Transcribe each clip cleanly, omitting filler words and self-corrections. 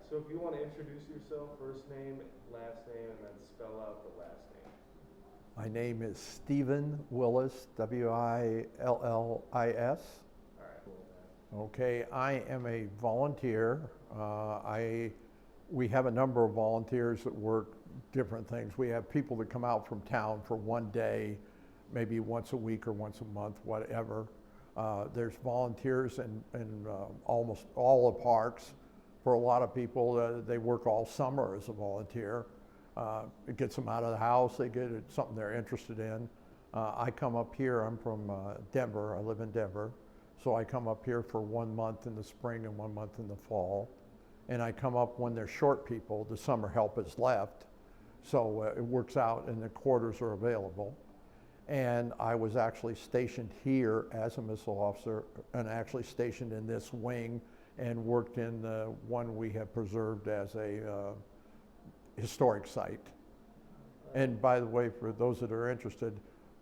So if you want to introduce yourself, first name, last name, and then spell out the last name. My name is Stephen Willis, W-I-L-L-I-S. All right, cool. Okay, I am a volunteer. We have a number of volunteers that work different things. We have people that come out from town for one day, maybe once a week or once a month, whatever. There's volunteers in almost all the parks. For a lot of people, they work all summer as a volunteer. It gets them out of the house, they get something they're interested in. I come up here, I'm from Denver, I live in Denver. So I come up here for 1 month in the spring and 1 month in the fall. And I come up when they're short people, the summer help is left. So it works out and the quarters are available. And I was actually stationed here as a missile officer and actually stationed in this wing and worked in the one we have preserved as a historic site. And by the way, for those that are interested,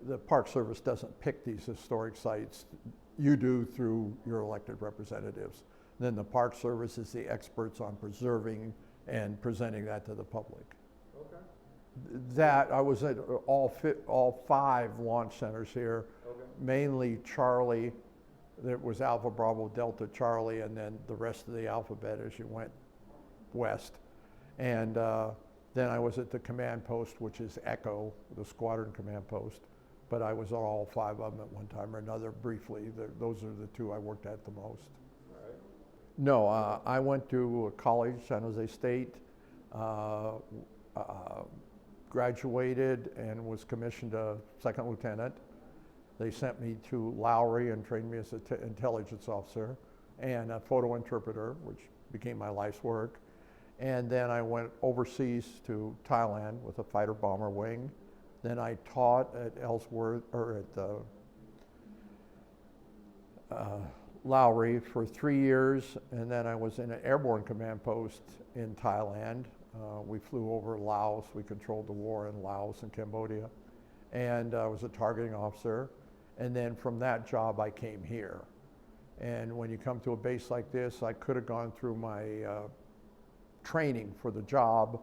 the Park Service doesn't pick these historic sites. You do through your elected representatives. Then the Park Service is the experts on preserving and presenting that to the public. Okay. That, I was at all 5 launch centers here, Okay. mainly Charlie. There was Alpha, Bravo, Delta, Charlie, and then the rest of the alphabet as you went west. And then I was at the command post, which is Echo, the squadron command post. But I was at all 5 of them at one time or another briefly. Those are the 2 I worked at the most. All right. No, I went to college, San Jose State, graduated and was commissioned a second lieutenant. They sent me to Lowry and trained me as an intelligence officer and a photo interpreter, which became my life's work. And then I went overseas to Thailand with a fighter bomber wing. Then I taught at Ellsworth, or at Lowry for 3 years, and then I was in an airborne command post in Thailand. We flew over Laos. We controlled the war in Laos and Cambodia. And I was a targeting officer. And then from that job, I came here. And when you come to a base like this, I could have gone through my training for the job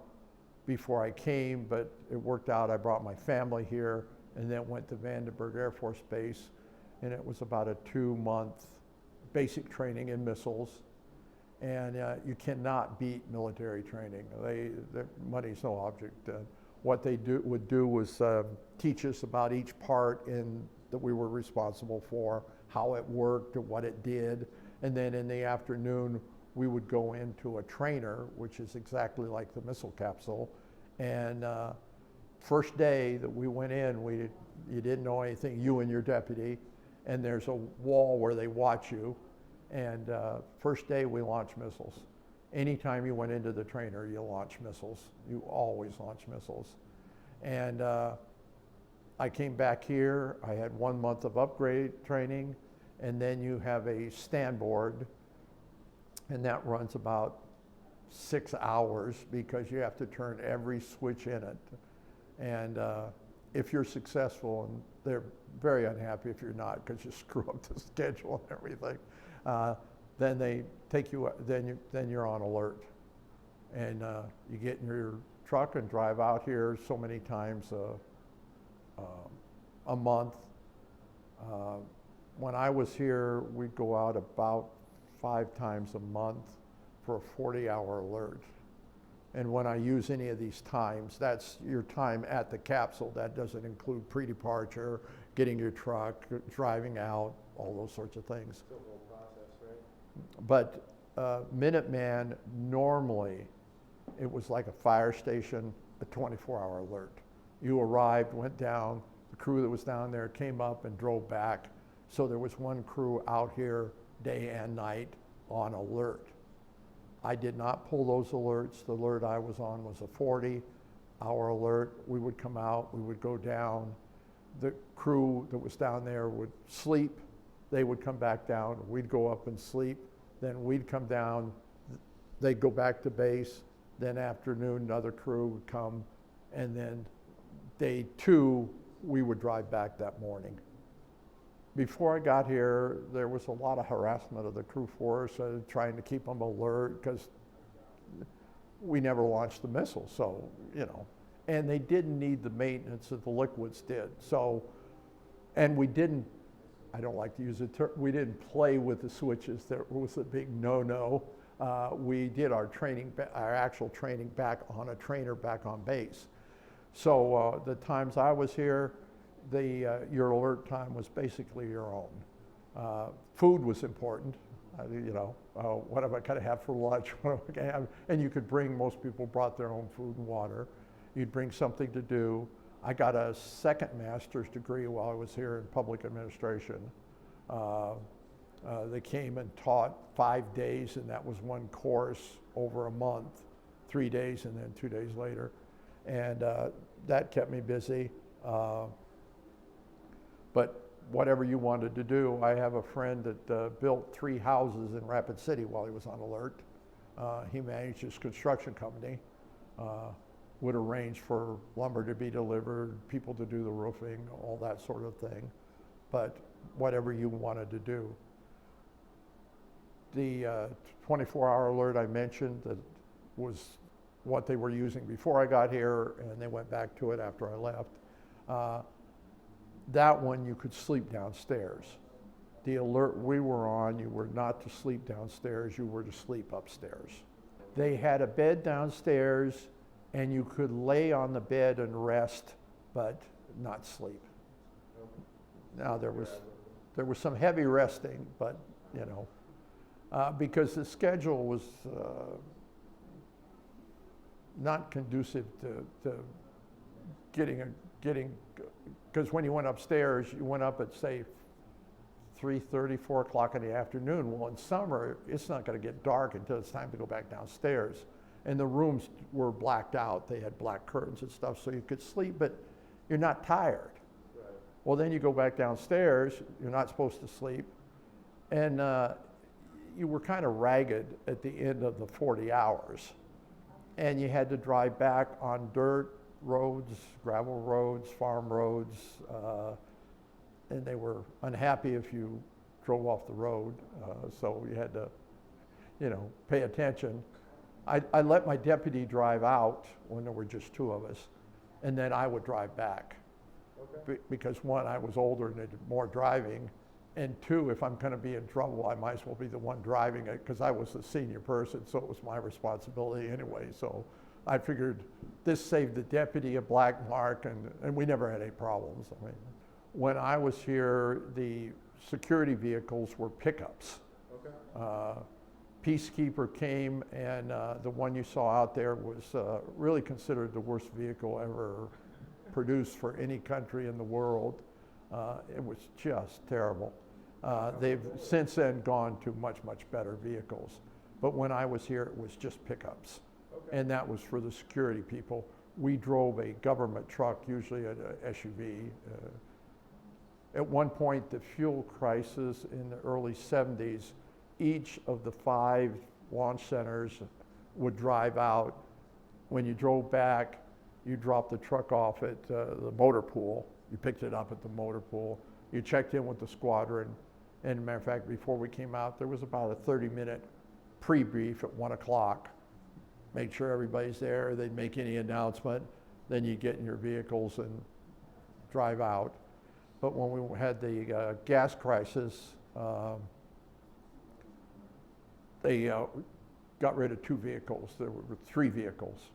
before I came, but it worked out. I brought my family here and then went to Vandenberg Air Force Base. And it was about a 2-month basic training in missiles. And you cannot beat military training. Money's no object. What they would do was teach us about each part that we were responsible for, how it worked, what it did. And then in the afternoon, we would go into a trainer, which is exactly like the missile capsule. And first day that we went in, you didn't know anything, you and your deputy. And there's a wall where they watch you. And first day we launched missiles. Anytime you went into the trainer, you launch missiles. You always launch missiles. And I came back here, I had 1 month of upgrade training, and then you have a stand board, and that runs about 6 hours because you have to turn every switch in it. And if you're successful, and they're very unhappy if you're not because you screw up the schedule and everything, then they take you, then you're on alert. And you get in your truck and drive out here so many times a month. When I was here, we'd go out about 5 times a month for a 40-hour alert. And when I use any of these times, that's your time at the capsule. That doesn't include pre-departure, getting your truck, driving out, all those sorts of things. It's a whole process, right? But Minuteman, normally, it was like a fire station, a 24-hour alert. You arrived, went down, the crew that was down there came up and drove back. So there was one crew out here day and night on alert. I did not pull those alerts. The alert I was on was a 40-hour alert. We would come out, we would go down. The crew that was down there would sleep. They would come back down. We'd go up and sleep. Then we'd come down. They'd go back to base. Then afternoon, another crew would come. And then day 2, we would drive back that morning. Before I got here, there was a lot of harassment of the crew force, trying to keep them alert because we never launched the missile, so, you know. And they didn't need the maintenance that the liquids did. So, and we didn't, I don't like to use the term, we didn't play with the switches. There was a big no-no. We did our training, our actual training back on a trainer back on base. So the times I was here, your alert time was basically your own. Food was important. You know, what am I going to have for lunch? What am I going to have? And you could bring, most people brought their own food and water. You'd bring something to do. I got a second master's degree while I was here in public administration. They came and taught 5 days, and that was one course over a month, 3 days and then 2 days later. And that kept me busy. But whatever you wanted to do, I have a friend that built 3 houses in Rapid City while he was on alert. He managed his construction company, would arrange for lumber to be delivered, people to do the roofing, all that sort of thing. But whatever you wanted to do. The 24-hour alert I mentioned, that was what they were using before I got here, and they went back to it after I left. That one you could sleep downstairs. The alert we were on, you were not to sleep downstairs, you were to sleep upstairs. They had a bed downstairs, and you could lay on the bed and rest, but not sleep. Now there was some heavy resting, but you know, because the schedule was not conducive to getting, because when you went upstairs, you went up at say 3:30, 4 o'clock in the afternoon. Well, in summer, it's not going to get dark until it's time to go back downstairs. And the rooms were blacked out. They had black curtains and stuff, so you could sleep, but you're not tired. Right. Well, then you go back downstairs, you're not supposed to sleep, and you were kind of ragged at the end of the 40 hours. And you had to drive back on dirt roads, gravel roads, farm roads, and they were unhappy if you drove off the road, so you had to, you know, pay attention. I let my deputy drive out when there were just 2 of us, and then I would drive back. Okay. Because 1, I was older and did more driving, and 2, if I'm going to be in trouble, I might as well be the one driving it, because I was the senior person, so it was my responsibility anyway. So I figured this saved the deputy a black mark, and we never had any problems. I mean, when I was here, the security vehicles were pickups. Okay. Peacekeeper came, and the one you saw out there was really considered the worst vehicle ever produced for any country in the world. It was just terrible. They've since then gone to much, much better vehicles. But when I was here, it was just pickups. Okay. And that was for the security people. We drove a government truck, usually an SUV. At one point, the fuel crisis in the early 70s, each of the 5 launch centers would drive out. When you drove back, you dropped the truck off at the motor pool. You picked it up at the motor pool. You checked in with the squadron. And as a matter of fact, before we came out, there was about a 30-minute pre-brief at 1 o'clock. Make sure everybody's there. They'd make any announcement. Then you get in your vehicles and drive out. But when we had the gas crisis, they got rid of 2 vehicles. There were 3 vehicles.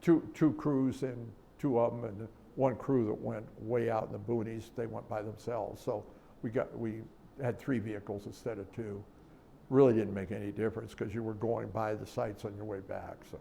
Two crews and 2 of them, and 1 crew that went way out in the boonies. They went by themselves. So we had 3 vehicles instead of 2. Really didn't make any difference because you were going by the sites on your way back. So.